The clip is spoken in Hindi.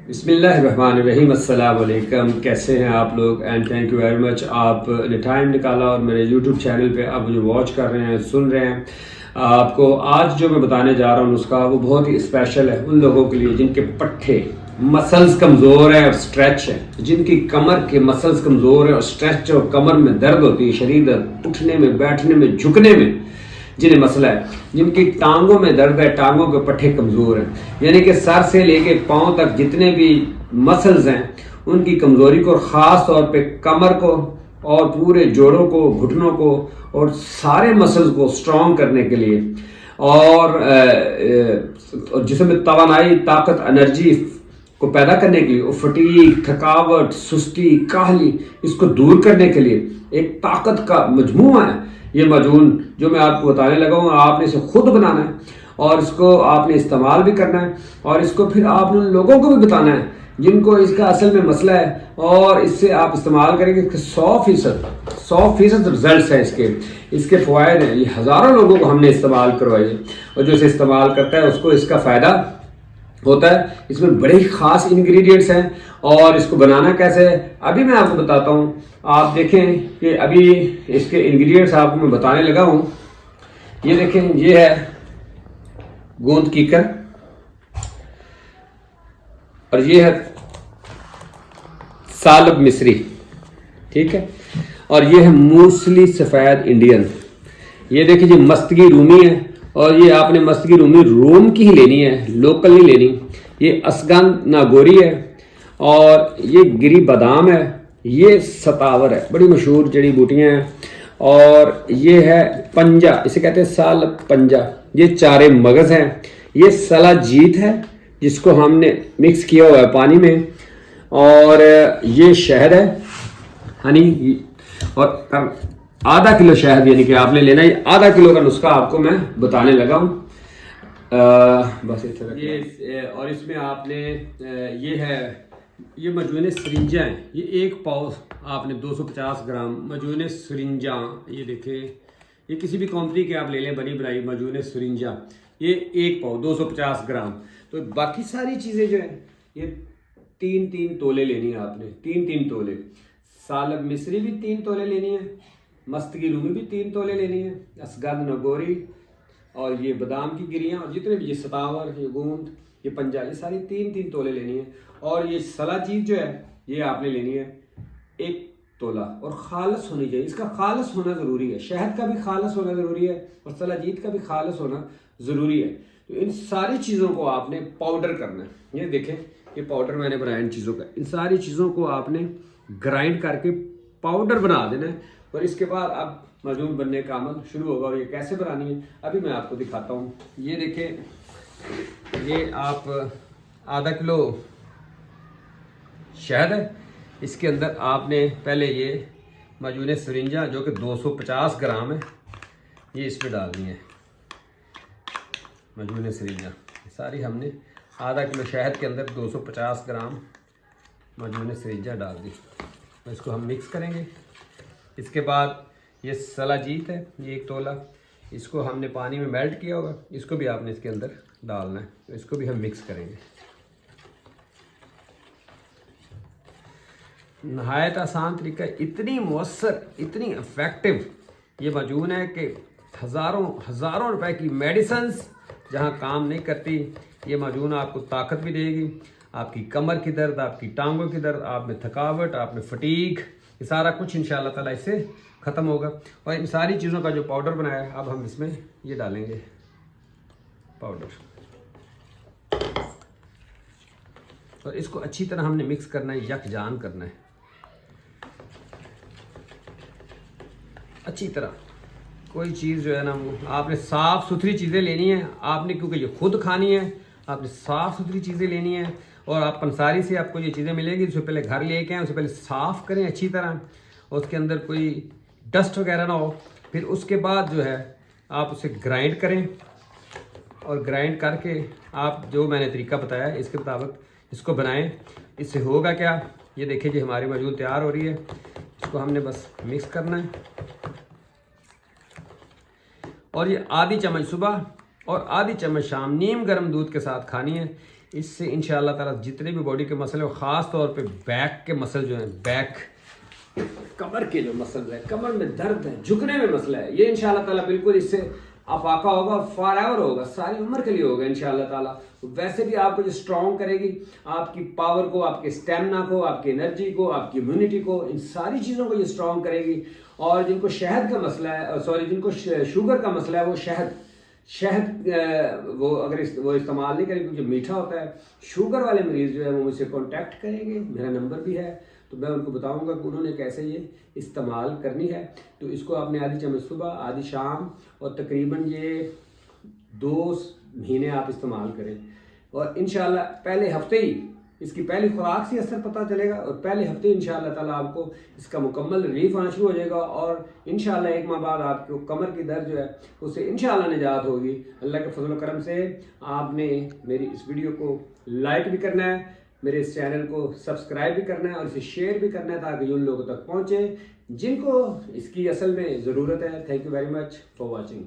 बिस्मिल्लाहिर्रहमानिर्रहीम। अस्सलाम वालेकुम। कैसे हैं आप लोग? And thank you very much, आपने टाइम निकाला और मेरे यूट्यूब चैनल पे आप मुझे वॉच कर रहे हैं, सुन रहे हैं। आपको आज जो मैं बताने जा रहा हूँ नुस्खा, वो बहुत ही स्पेशल है उन लोगों के लिए जिनके पट्टे मसल्स कमज़ोर है और स्ट्रेच है, जिनकी कमर के मसल्स कमज़ोर है और स्ट्रेच और कमर में दर्द होती है, शरीर दर्द, उठने में, बैठने में, झुकने में जिन्हें मसला है, जिनकी टांगों में दर्द है, टांगों के पट्टे कमज़ोर हैं, यानी कि सर से लेके पाँव तक जितने भी मसल्स हैं उनकी कमज़ोरी को, ख़ास तौर पे कमर को और पूरे जोड़ों को, घुटनों को और सारे मसल्स को स्ट्रॉन्ग करने के लिए और जिसमें तवानाई, ताकत, एनर्जी को पैदा करने के लिए और फटीग, थकावट, सुस्ती, काहली, इसको दूर करने के लिए एक ताकत का मजमूआ है ये माजून जो मैं आपको बताने लगा हूँ। आपने इसे खुद बनाना है और इसको आपने इस्तेमाल भी करना है और इसको फिर आपने उन लोगों को भी बताना है जिनको इसका असल में मसला है, और इससे आप इस्तेमाल करेंगे। इसके 100% रिजल्ट हैं, इसके फ़वायद हैं। ये हज़ारों लोगों को हमने इस्तेमाल करवाई और जो इसे इस्तेमाल करता है उसको इसका फ़ायदा होता है। इसमें बड़े ही ख़ास इंग्रेडिएंट्स हैं और इसको बनाना कैसे है अभी मैं आपको बताता हूँ। आप देखें कि अभी इसके इंग्रेडिएंट्स आपको मैं बताने लगा हूँ। ये देखें, ये है गोंद कीकर और ये है सालब मिस्री, ठीक है, और ये है मूसली सफ़ेद इंडियन। ये देखिए, ये मस्तगी रूमी है और ये आपने मस्तगी रूमी रोम की ही लेनी है, लोकल नहीं लेनी। ये असगंध नागोरी है और ये गिरी बादाम है, ये सतावर है, बड़ी मशहूर जड़ी बूटियाँ हैं। और ये है पंजा, इसे कहते हैं साल पंजा। ये चारे मगज़ हैं। ये सलाजीत है जिसको हमने मिक्स किया हुआ है पानी में, और ये शहद है, हनी, और आधा किलो शहद, यानी कि आपने लेना है आधा किलो का नुस्खा आपको मैं बताने लगा हूँ। बस इस तरह ये, और इसमें आपने ये मजून सरिंजा है। ये एक पाव आपने 250 ग्राम मजून सरिंजा, ये देखें, ये किसी भी कंपनी के आप ले लें, बनी बनाई मजून सरिंजा, ये एक पाव 250 ग्राम। तो बाकी सारी चीज़ें जो है ये 3-3 तोले लेनी है आपने, 3-3 तोले। सालब मिस्री भी 3 तोले लेनी है, मस्तगी रूमी भी 3 तोले लेनी है, असगंध नगोरी और ये बादाम की गिरियाँ और जितने भी, ये सतावर, ये गूंद, ये पंजा, ये सारी 3-3 तोले लेनी है। और ये सलाजीत जो है ये आपने लेनी है 1 तोला, और खालस होनी चाहिए। इसका खालस होना ज़रूरी है, शहद का भी खालस होना ज़रूरी है और सलाजीत का भी खालस होना ज़रूरी है। तो इन सारी चीज़ों को आपने पाउडर करना है। ये देखें, ये पाउडर मैंने बनाया इन चीज़ों का। इन सारी चीज़ों को आपने ग्राइंड करके पाउडर बना देना है और इसके बाद अब माजून बनने का अमल शुरू होगा। और ये कैसे बनानी है अभी मैं आपको दिखाता हूँ। ये देखें, ये आप आधा किलो शहद है, इसके अंदर आपने पहले ये माजून सरिंजा जो कि 250 ग्राम है, ये इसमें डालनी है। माजून सरिंजा सारी हमने आधा किलो शहद के अंदर 250 ग्राम माजून सरिंजा डाल दी। तो इसको हम मिक्स करेंगे। इसके बाद ये सलाजीत है, ये 1 तोला, इसको हमने पानी में मेल्ट किया होगा, इसको भी आपने इसके अंदर डालना है। तो इसको भी हम मिक्स करेंगे। नहायत आसान तरीका, इतनी मौसर, इतनी इफ़ेक्टिव ये माजून है कि हज़ारों रुपए की मेडिसिन्स जहाँ काम नहीं करती, ये माजून आपको ताकत भी देगी। आपकी कमर की दर्द, आपकी टांगों की दर्द, आप में थकावट, आप में फटीग, ये सारा कुछ इंशाअल्लाह ताला इससे ख़त्म होगा। और इन सारी चीज़ों का जो पाउडर बनाया है अब हम इसमें ये डालेंगे पाउडर, और इसको अच्छी तरह हमने मिक्स करना है, यकजान करना है अच्छी तरह। कोई चीज़ जो है ना, वो आपने साफ़ सुथरी चीज़ें लेनी है आपने, क्योंकि ये खुद खानी है, आपने साफ़ सुथरी चीज़ें लेनी है। और आप पंसारी से आपको ये चीज़ें मिलेंगी, उससे पहले घर लेके आएँ, उससे पहले साफ़ करें अच्छी तरह और उसके अंदर कोई डस्ट वगैरह ना हो। फिर उसके बाद जो है आप उसे ग्राइंड करें, और ग्राइंड करके आप जो मैंने तरीका बताया इसके मुताबिक इसको बनाएं। इससे होगा क्या, ये देखिए जी हमारी माजून तैयार हो रही है। इसको हमने बस मिक्स करना है और ये आधी चम्मच सुबह और आधी चम्मच शाम नीम गर्म दूध के साथ खानी है। इससे इंशाअल्लाह ताला जितने भी बॉडी के मसल हैं, ख़ास तौर पे बैक के मसल जो हैं, बैक कमर के जो मसल है, कमर में दर्द है, झुकने में मसला है, ये इंशाअल्लाह ताला बिल्कुल इससे अफाका होगा, फॉर एवर होगा, सारी उम्र के लिए होगा इंशाअल्लाह ताला। वैसे भी आपको जो स्ट्रॉन्ग करेगी, आपकी पावर को, आपके स्टेमिना को, आपकी एनर्जी को, आपकी इम्यूनिटी को, इन सारी चीज़ों को ये स्ट्रॉन्ग करेगी। और जिनको शहद का मसला है, सॉरी जिनको शुगर का मसला है, वो शहद वो अगर वो इस्तेमाल नहीं करेंगे क्योंकि मीठा होता है। शुगर वाले मरीज़ जो है वो मुझसे कांटेक्ट करेंगे, मेरा नंबर भी है, तो मैं उनको बताऊंगा कि उन्होंने कैसे ये इस्तेमाल करनी है। तो इसको आपने आधी चम्मच सुबह, आधी शाम, और तकरीबन ये 2 महीने आप इस्तेमाल करें। और इंशाल्लाह पहले हफ्ते ही इसकी पहली खुराक से असर पता चलेगा, और पहले हफ्ते इंशाल्लाह ताला आपको इसका मुकम्मल रिलीफ आना शुरू हो जाएगा। और इंशाल्लाह 1 माह बाद आपको कमर की दर्द जो है उससे इंशाल्लाह निजात होगी अल्लाह के फजल करम से। आपने मेरी इस वीडियो को लाइक भी करना है, मेरे इस चैनल को सब्सक्राइब भी करना है, और इसे शेयर भी करना है ताकि उन लोगों तक पहुँचे जिनको इसकी असल में ज़रूरत है। Thank you very much for watching.